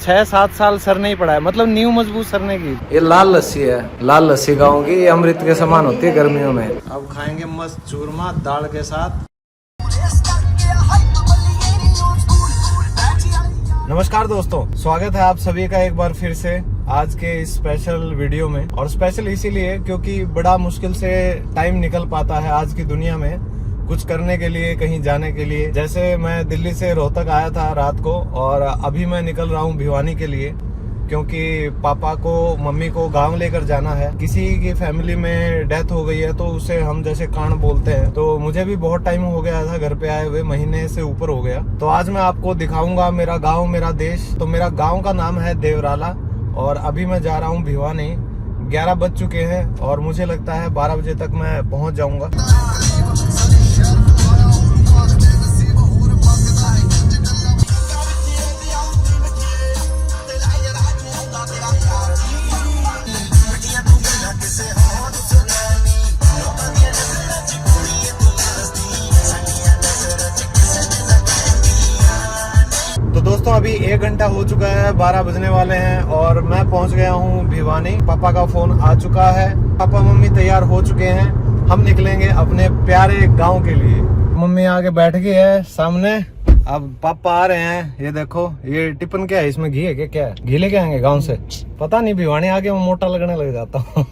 6-7 साल सर नहीं पड़ा है, मतलब नींव मजबूत सरने की। ये लाल लस्सी है, लाल लस्सी गाँव की, ये अमृत के समान होती है गर्मियों में। अब खाएंगे मस्त चूरमा दाल के साथ। नमस्कार दोस्तों, स्वागत है आप सभी का एक बार फिर से आज के इस स्पेशल वीडियो में। और स्पेशल इसीलिए क्योंकि बड़ा मुश्किल से टाइम निकल पाता है आज की दुनिया में कुछ करने के लिए, कहीं जाने के लिए। जैसे मैं दिल्ली से रोहतक आया था रात को और अभी मैं निकल रहा हूँ भिवानी के लिए, क्योंकि पापा को मम्मी को गांव लेकर जाना है। किसी की फैमिली में डेथ हो गई है तो उसे हम जैसे कांड बोलते हैं। तो मुझे भी बहुत टाइम हो गया था घर पे आए हुए, महीने से ऊपर हो गया। तो आज मैं आपको दिखाऊंगा मेरा गांव, मेरा देश। तो मेरा गांव का नाम है देवराला और अभी मैं जा रहा हूँ भिवानी। 11 बज चुके हैं और मुझे लगता है 12 बजे तक मैं पहुँच जाऊँगा। दोस्तों अभी 1 घंटा हो चुका है, 12 बजने वाले हैं और मैं पहुंच गया हूं भिवानी। पापा का फोन आ चुका है, पापा मम्मी तैयार हो चुके हैं। हम निकलेंगे अपने प्यारे गांव के लिए। मम्मी आगे बैठ गई है सामने, अब पापा आ रहे हैं। ये देखो, ये टिफिन क्या है, इसमें घी है क्या? क्या है? घी लेके आएंगे गाँव से? पता नहीं, भिवानी आके मैं मोटा लगने लग जाता हूँ।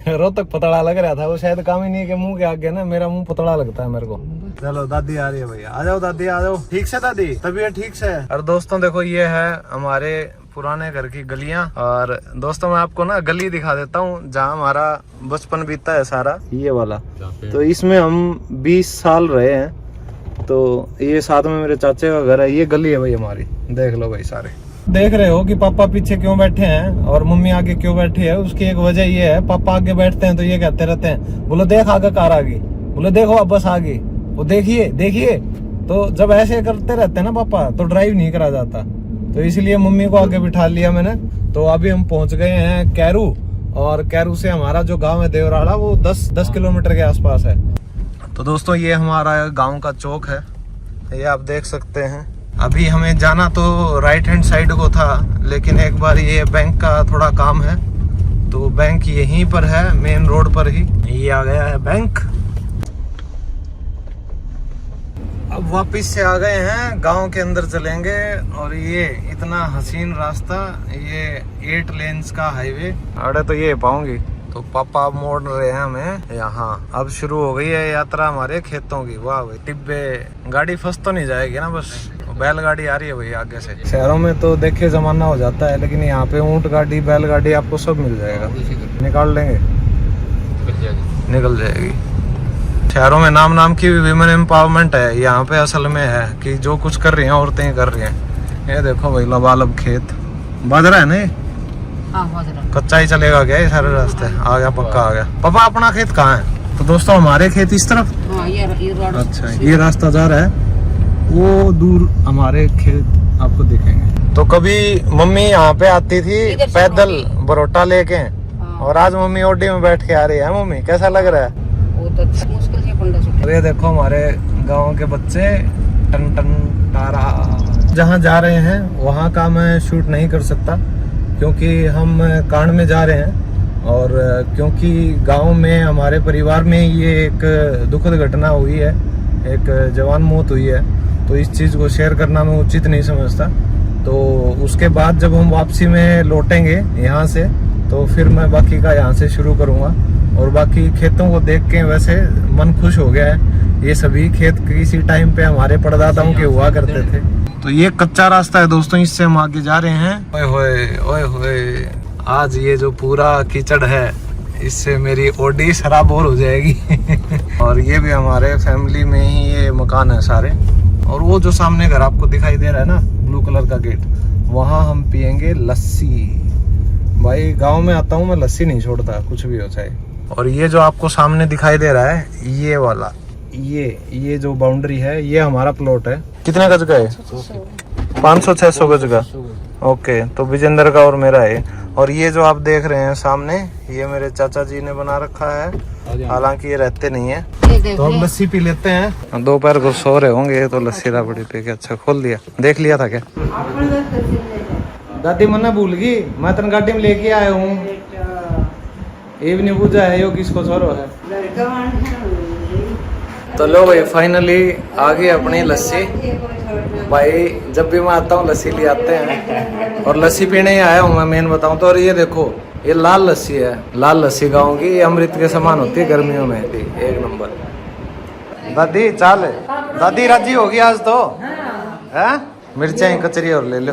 रोहतक पतला लग रहा था, वो शायद काम ही नहीं के मुंह के आगे ना मेरा मुंह पतला लगता है मेरे को। चलो दादी आ रही है भैया, आ जाओ दादी आ जाओ। ठीक से दादी, तबीयत ठीक से है? और दोस्तों देखो, ये है हमारे पुराने घर की गलियां। और दोस्तों मैं आपको ना गली दिखा देता हूँ जहाँ हमारा बचपन बीता है सारा, ये वाला। तो इसमें हम 20 साल रहे हैं। तो ये साथ में मेरे चाचे का घर है, ये गली है भाई हमारी। देख लो भाई, सारे देख रहे हो कि पापा पीछे क्यों बैठे हैं और मम्मी आगे क्यों बैठी है। उसकी एक वजह ये है, पापा आगे बैठते हैं तो ये कहते रहते हैं, बोलो देख आगे कार आ गई, बोलो देखो अब बस आ गई, वो देखिए देखिए। तो जब ऐसे करते रहते हैं ना पापा तो ड्राइव नहीं करा जाता। तो इसलिए मम्मी को आगे बिठा लिया मैंने। तो अभी हम पहुंच गए हैं कैरू, और कैरू से हमारा जो गांव है देवराला वो 10 किलोमीटर के आसपास है। तो दोस्तों ये हमारा गांव का चौक है, ये आप देख सकते हैं। अभी हमें जाना तो राइट हैंड साइड को था, लेकिन एक बार ये बैंक का थोड़ा काम है तो बैंक यहीं पर है, मेन रोड पर ही। ये आ गया है बैंक। अब वापस से आ गए हैं, गांव के अंदर चलेंगे। और ये इतना हसीन रास्ता, ये 8 लेन्स का हाईवे। अरे तो ये पाऊंगी। तो पापा अब मोड़ रहे हैं हमें यहाँ। अब शुरू हो गई है यात्रा हमारे खेतों की। वाह भाई, टिब्बे गाड़ी फंस तो नहीं जाएगी ना? बस बैलगाड़ी आ रही है भाई आगे से। शहरों में तो देखे जमाना हो जाता है, लेकिन यहाँ पे ऊंट गाड़ी, बैलगाड़ी आपको सब मिल जाएगा। निकाल लेंगे, निकल जाएगी। शहरों में नाम की विमेन एम्पावरमेंट है, यहाँ पे असल में है कि जो कुछ कर रही हैं औरतें ही कर रही हैं। ये देखो भाई लबालब खेत, बाजरा है ना? कच्चा ही चलेगा क्या ये सारे रास्ते? आ गया, पक्का आ गया। पापा अपना खेत कहाँ है? तो दोस्तों हमारे खेत इस तरफ। अच्छा, ये रास्ता जा रहा है, वो दूर हमारे खेत आपको दिखेंगे। तो कभी मम्मी यहाँ पे आती थी पैदल बरोटा लेके, और आज मम्मी ओडी में बैठ के आ रही है। मम्मी कैसा लग रहा है? अरे देखो हमारे गाँव के बच्चे टन टन तारा। जहाँ जा रहे हैं वहाँ का मैं शूट नहीं कर सकता क्योंकि हम कांड में जा रहे हैं। और क्योंकि गांव में हमारे परिवार में ये एक दुखद घटना हुई है, एक जवान मौत हुई है। तो इस चीज़ को शेयर करना मैं उचित नहीं समझता। तो उसके बाद जब हम वापसी में लौटेंगे यहाँ से तो फिर मैं बाकी का यहाँ से शुरू करूँगा। और बाकी खेतों को देख के वैसे मन खुश हो गया है। ये सभी खेत किसी टाइम पे हमारे परदादाओं के हुआ करते थे। तो ये कच्चा रास्ता है दोस्तों, इससे हम आगे जा रहे हैं। ओए होए ओए होए, आज ये जो पूरा कीचड़ है इससे मेरी ओडी शराबोर हो जाएगी। और ये भी हमारे फैमिली में ही ये मकान है सारे। और वो जो सामने घर आपको दिखाई दे रहा है ना, ब्लू कलर का गेट, वहाँ हम पियेंगे लस्सी। भाई गांव में आता हूँ मैं, लस्सी नहीं छोड़ता कुछ भी हो जाए। और ये जो आपको सामने दिखाई दे रहा है, ये वाला, ये जो बाउंड्री है, ये हमारा प्लॉट है। कितने गज का है? 500-600 गज का। ओके, तो विजेंद्र का और मेरा है। और ये जो आप देख रहे हैं सामने, ये मेरे चाचा जी ने बना रखा है, हालांकि ये रहते नहीं है। तो हम लस्सी पी लेते हैं। दोपहर को सो रहे होंगे तो लस्सी राबड़ी पी के। अच्छा खोल दिया, देख लिया था क्या? दादी मना भूल गई, मैं तन गाड़ी में लेके आया हूँ। ये भी नहीं पूछा है यो किसको छोरो है। तो लो भाई फाइनली आ गई अपनी लस्सी। भाई जब भी मैं आता हूँ लस्सी ले आते हैं और लस्सी पीने ही आया हूँ मैं, मेन बताऊँ तो। और ये देखो ये लाल लस्सी है, लाल लस्सी गाँव की, ये अमृत के समान होती है गर्मियों में भी, एक नंबर। दादी चाल दादी राजी होगी आज तो है। मिर्चाई कचरी और ले लो।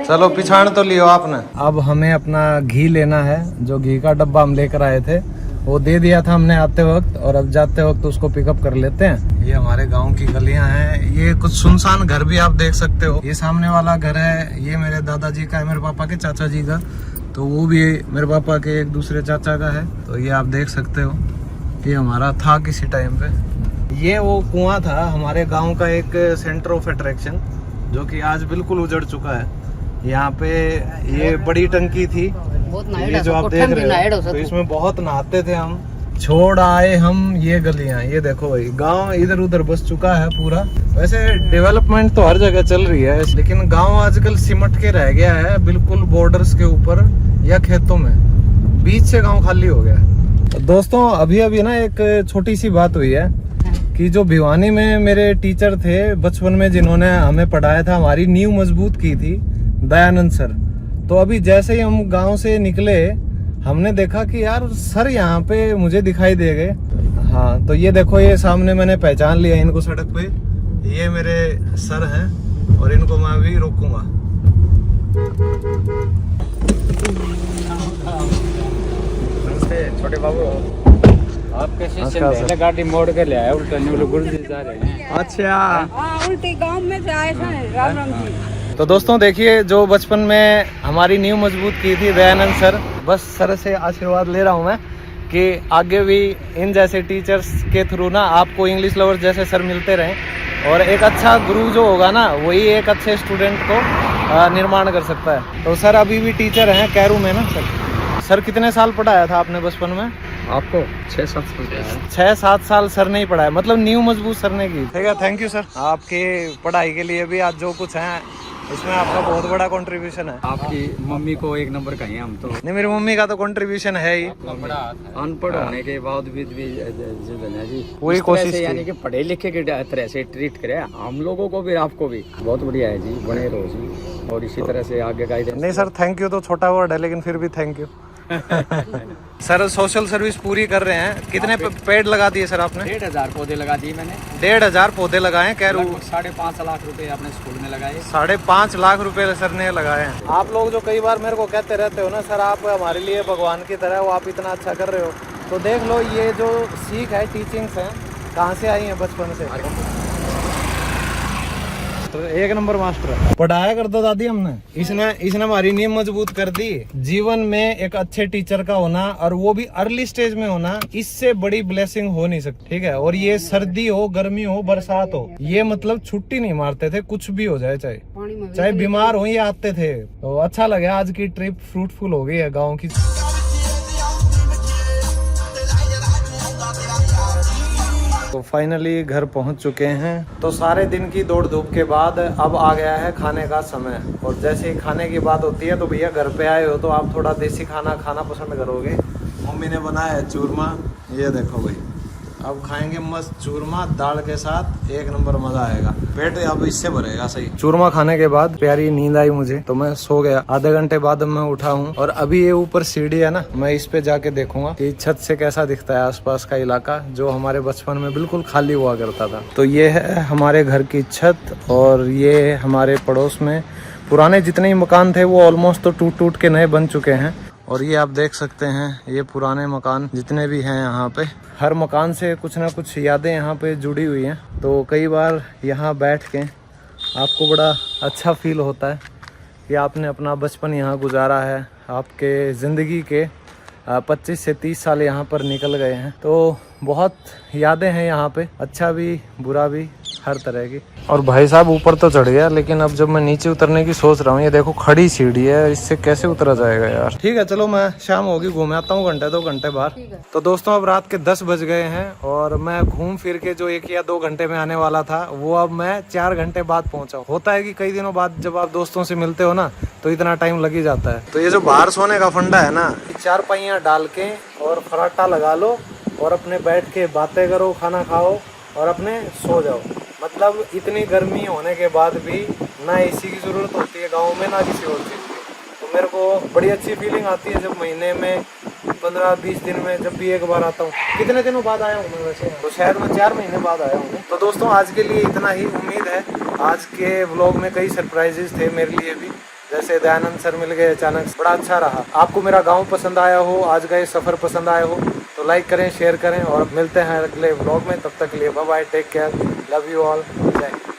चलो पिछाड़ तो लियो आपने। अब हमें अपना घी लेना है, जो घी का डब्बा हम लेकर आए थे वो दे दिया था हमने आते वक्त, और अब जाते वक्त उसको पिकअप कर लेते हैं। ये हमारे गांव की गलियां हैं, ये कुछ सुनसान घर भी आप देख सकते हो। ये सामने वाला घर है ये मेरे दादाजी का है, मेरे पापा के चाचा जी का, तो वो भी मेरे पापा के एक दूसरे चाचा का है। तो ये आप देख सकते हो, ये हमारा था किसी टाइम पे। ये वो कुआं था हमारे गांव का, एक सेंटर ऑफ अट्रैक्शन, जो कि आज बिल्कुल उजड़ चुका है। यहाँ पे ये बड़ी टंकी थी, ये जो आप देख रहे हो, तो इसमें बहुत नहाते थे हम। छोड़ आए हम ये गलियां, ये देखो भाई गांव इधर उधर बस चुका है पूरा। वैसे डेवलपमेंट तो हर जगह चल रही है, लेकिन गांव आजकल सिमट के रह गया है, बिल्कुल बॉर्डर्स के ऊपर या खेतों में, बीच से गांव खाली हो गया है। दोस्तों अभी अभी ना एक छोटी सी बात हुई है कि जो भिवानी में मेरे टीचर थे बचपन में, जिन्होंने हमें पढ़ाया था, हमारी नींव मजबूत की थी, दयानंद सर। तो अभी जैसे ही हम गांव से निकले हमने देखा कि यार सर यहाँ पे मुझे दिखाई दे गए। हाँ तो ये देखो, ये सामने मैंने पहचान लिया इनको सड़क पे, ये मेरे सर हैं और इनको मैं अभी रोकूंगा। नमस्ते छोटे बाबू, आपके शिष्य गाड़ी मोड़ के ले आए, उल्टा गुरुजी जा रहे हैं। अच्छा उल्टे गांव में से आए हैं। राम राम जी। तो दोस्तों देखिए, जो बचपन में हमारी नींव मजबूत की थी दयानंद सर, बस सर से आशीर्वाद ले रहा हूँ मैं कि आगे भी इन जैसे टीचर्स के थ्रू ना आपको इंग्लिश लवर्स जैसे सर मिलते रहें, और एक अच्छा गुरु जो होगा ना वही एक अच्छे स्टूडेंट को निर्माण कर सकता है। तो सर अभी भी टीचर हैं कैरू में ना सर कितने साल पढ़ाया था आपने बचपन में? आपको 6-7 साल 6-7 साल सर नहीं पढ़ाया, मतलब नींव मजबूत सर ने की। ठीक है, थैंक यू सर, आपकी पढ़ाई के लिए भी आज जो कुछ है इसमें आपका बहुत बड़ा कंट्रीब्यूशन है। आपकी मम्मी को एक नंबर कहीं हम तो नहीं, मेरी मम्मी का तो कंट्रीब्यूशन है ही, अनपढ़ होने के बावजूद भी जी पूरी कोशिश यानी कि पढ़े लिखे के तरह से ट्रीट करे हम लोगों को भी, आपको भी बहुत बढ़िया है जी, बने रहो जी, और इसी तरह से आगे गाइडेंस। नहीं सर, थैंक यू तो छोटा वर्ड है, लेकिन फिर भी thank you. Sir social service पूरी कर रहे हैं। कितने पेड़ लगा दिए सर आपने? 1,500 पौधे लगा दिए मैंने। 1,500 पौधे लगाए, कैरू 5.5 लाख रुपए अपने स्कूल में लगाए। 5.5 लाख रुपए सर ने लगाए हैं। आप लोग जो कई बार मेरे को कहते रहते हो ना सर आप हमारे लिए भगवान की तरह हो, आप इतना अच्छा कर रहे हो, तो देख लो ये जो सीख है, टीचिंग्स हैं, कहाँ से आई है? बचपन से। तो एक नंबर मास्टर पढ़ाया कर दो दादी हमने, इसने हमारी नींव मजबूत कर दी। जीवन में एक अच्छे टीचर का होना, और वो भी अर्ली स्टेज में होना, इससे बड़ी ब्लेसिंग हो नहीं सकती। ठीक है, और ये सर्दी हो, गर्मी हो, बरसात हो, ये मतलब छुट्टी नहीं मारते थे, कुछ भी हो जाए, चाहे बीमार हो ये आते थे। तो अच्छा लगा, आज की ट्रिप फ्रूटफुल हो गई है गाँव की। तो फाइनली घर पहुंच चुके हैं। तो सारे दिन की दौड़ धूप के बाद अब आ गया है खाने का समय, और जैसे ही खाने की बात होती है तो भैया घर पे आए हो तो आप थोड़ा देसी खाना खाना पसंद करोगे। मम्मी ने बनाया है चूरमा, ये देखो भाई, अब खाएंगे मस्त चूरमा दाल के साथ, एक नंबर मजा आएगा, पेट अब इससे भरेगा सही। चूरमा खाने के बाद प्यारी नींद आई मुझे, तो मैं सो गया। आधे घंटे बाद मैं उठा हूँ, और अभी ये ऊपर सीढ़ी है ना, मैं इस पे जाके देखूंगा कि छत से कैसा दिखता है आसपास का इलाका, जो हमारे बचपन में बिल्कुल खाली हुआ करता था। तो ये है हमारे घर की छत, और ये हमारे पड़ोस में पुराने जितने ही मकान थे वो ऑलमोस्ट तो टूट टूट के नए बन चुके हैं। और ये आप देख सकते हैं ये पुराने मकान जितने भी हैं यहाँ पे, हर मकान से कुछ ना कुछ यादें यहाँ पे जुड़ी हुई हैं। तो कई बार यहाँ बैठ के आपको बड़ा अच्छा फील होता है कि आपने अपना बचपन यहाँ गुजारा है, आपके ज़िंदगी के 25 से 30 साल यहाँ पर निकल गए हैं। तो बहुत यादें हैं यहाँ पे, अच्छा भी बुरा भी। हर तरह की। और भाई साहब ऊपर तो चढ़ गया, लेकिन अब जब मैं नीचे उतरने की सोच रहा हूँ, ये देखो खड़ी सीढ़ी है, इससे कैसे उतरा जाएगा यार। ठीक है चलो, मैं शाम होगी घूम आता हूँ, घंटे 2 घंटे बाहर। तो दोस्तों अब रात के 10 बज गए हैं और मैं घूम फिर के जो 1 या 2 घंटे में आने वाला था, वो अब मैं 4 घंटे बाद पहुंचा। होता है कि कई दिनों बाद जब आप दोस्तों से मिलते हो ना, तो इतना टाइम लग ही जाता है। तो ये जो बाहर सोने का फंडा है ना, 4 पहिया डाल के और फराटा लगा लो और अपने बैठ के बातें करो, खाना खाओ और अपने सो जाओ। मतलब इतनी गर्मी होने के बाद भी ना एसी की ज़रूरत होती है गांव में, ना किसी और चीज़ की। तो मेरे को बड़ी अच्छी फीलिंग आती है जब महीने में 15-20 दिन में जब भी एक बार आता हूँ। कितने दिनों बाद आया हूँ मैं वैसे, तो शायद मैं 4 महीने बाद आया हूँ। तो दोस्तों आज के लिए इतना ही। उम्मीद है आज के व्लॉग में कई सरप्राइजेस थे मेरे लिए भी, जैसे दयानंद सर मिल गए अचानक, बड़ा अच्छा रहा। आपको मेरा गांव पसंद आया हो, आज का ये सफ़र पसंद आया हो, तो लाइक करें, शेयर करें और मिलते हैं अगले व्लॉग में। तब तक के लिए bye bye, take care, love you all, जय हिंद।